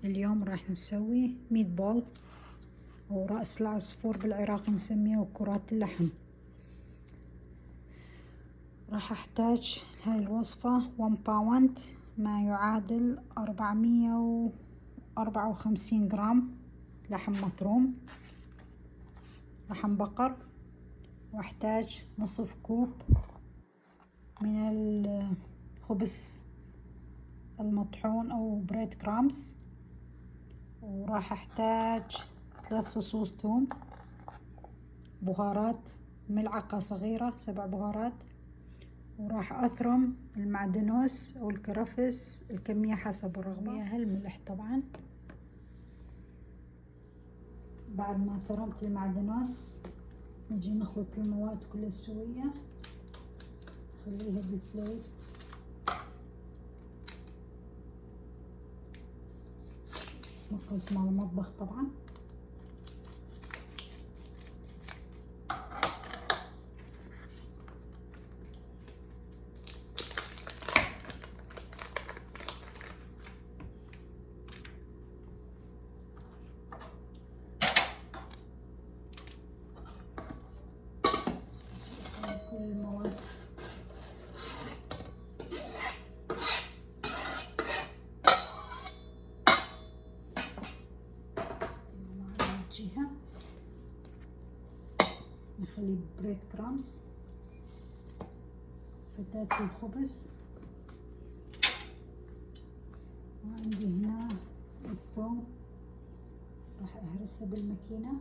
اليوم راح نسوي ميت بول أو رأس العصفور بالعراقي نسميه وكرات اللحم. راح أحتاج هاي الوصفة 1 باوند ما يعادل 454 جرام لحم مفروم، لحم بقر. واحتاج نصف كوب من الخبز المطحون أو بريد كرامز، وراح أحتاج 3 فصوص ثوم، بهارات ملعقة صغيرة 7 بهارات، وراح أثرم المعدنوس أو الكرفس الكمية حسب الرغبة، الملح طبعا. بعد ما ثرمت المعدنوس نجي نخلط المواد كلها سوية، نخليها بالفليت. مقص مع المطبخ طبعا. كل المواد جهة. نخلي بريد كرامز، فتات الخبز، وعندي هنا الثوم راح اهرسه بالماكينة.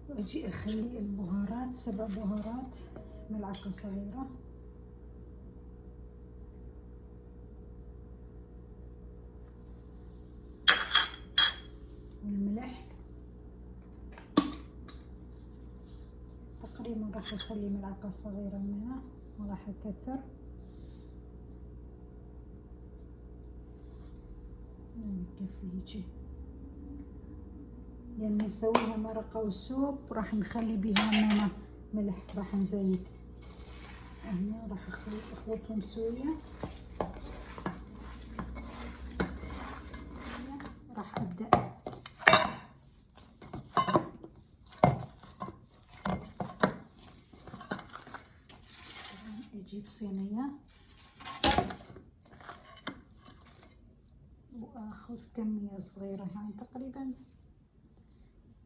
واجي اخلي البهارات 7 بهارات ملعقة صغيرة، والملح تقريبا راح اخلي ملعقة صغيرة منها، ما راح اكثر. يكفي هيجي، لان نسويها مرقة وسوب راح نخلي بيها منها ملح، راح نزيد. هنا راح اخلطهم سوية. راح ابدأ اجيب صينية واخذ كمية صغيرة، يعني تقريبا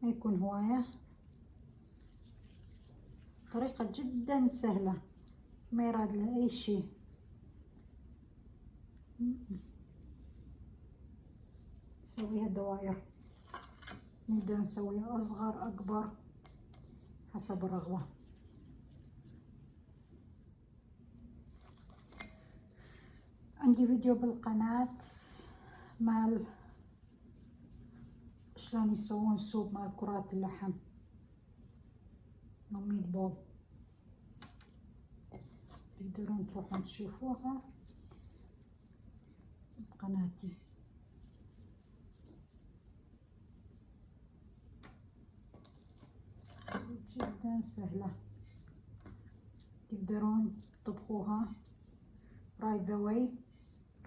ما يكون هواية. طريقة جدا سهلة، ما يراد لها اي شيء. نسويها دوائر، نقدر نسويها اصغر اكبر حسب الرغبة. عندي فيديو بالقناة مال شلون يسوون سوب مال كرات اللحم أو ميت بول، تقدرون تروحون تشوفوها بقناتي. جدا سهلة، تقدرون تطبخوها راي ذا واي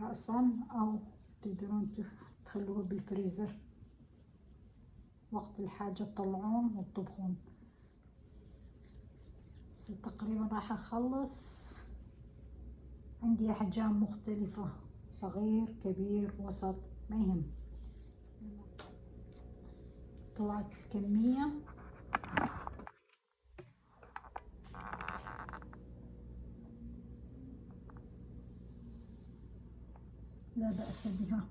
رأسا، أو تقدرون تخلوها بالفريزر وقت الحاجة تطلعون وتطبخون. تقريبا راح اخلص. عندي احجام مختلفة، صغير كبير وسط ما يهم. طلعت الكمية. لا بأس بها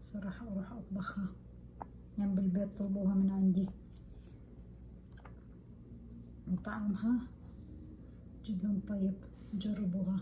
صراحة. أروح أطبخها جنب البيت، طلبوها من عندي وطعمها جدا طيب، جربوها.